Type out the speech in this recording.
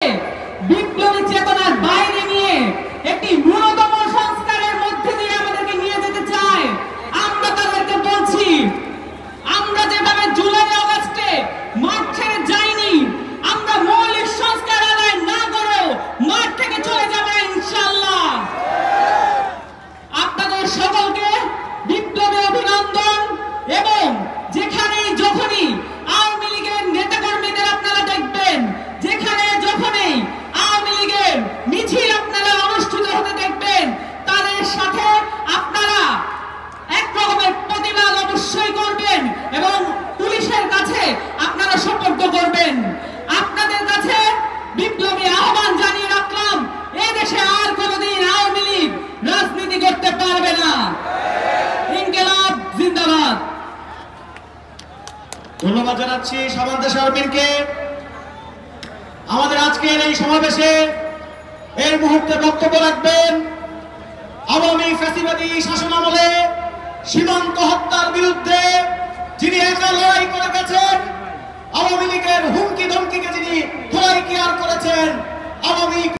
বিপ্লবী চেতনার বাইরে নিয়ে একটি ন্যূনতম সংস্কারের মধ্যে দিয়ে আমাদেরকে নিয়ে যেতে চায়। আমরা তাদেরকে বলছি, আমরা যেভাবে জুলাই আগস্টে মাঠ ছেড়ে যাইনি, আমরা মৌলিক সংস্কার আদায় না করেও মাঠ থেকে চলে যাবো ইনশাআল্লাহ। আপনাদের সকলকে বিপ্লবী অভিনন্দন। এবং যেখানেই যখনই আওয়ামী লীগের নেতাকর্মীদের আপনারা দেখবেন, যেখানে যখনই আওয়ামী লীগের মিছিল আপনারা অনুষ্ঠিত হতে দেখবেন, তাদের সাথে আপনারা এক রকমের প্রতিবাদ অবশ্যই করবেন এবং পুলিশের কাছে আপনারা সোপর্দ করবেন। আপনাদের কাছে বিপ্লবী আহ্বান জানিয়ে রাখলাম, এদেশে আর কোনোদিন আওয়ামী লীগ রাজনীতি করতে পারবে না। ইনকিলাব জিন্দাবাদ। ধন্যবাদ জানাচ্ছি সামান্ত শারমিনকে। আমাদের আজকের এই সমাবেশে এই মুহূর্তে বক্তব্য রাখবেন আওয়ামী ফ্যাসিবাদী শাসনামলে সীমান্ত হত্যার বিরুদ্ধে যিনি একা লড়াই করে গেছেন, আওয়ামী লীগের হুমকি ধমকিকে যিনি ধরাই কেয়ার করেছেন, আওয়ামী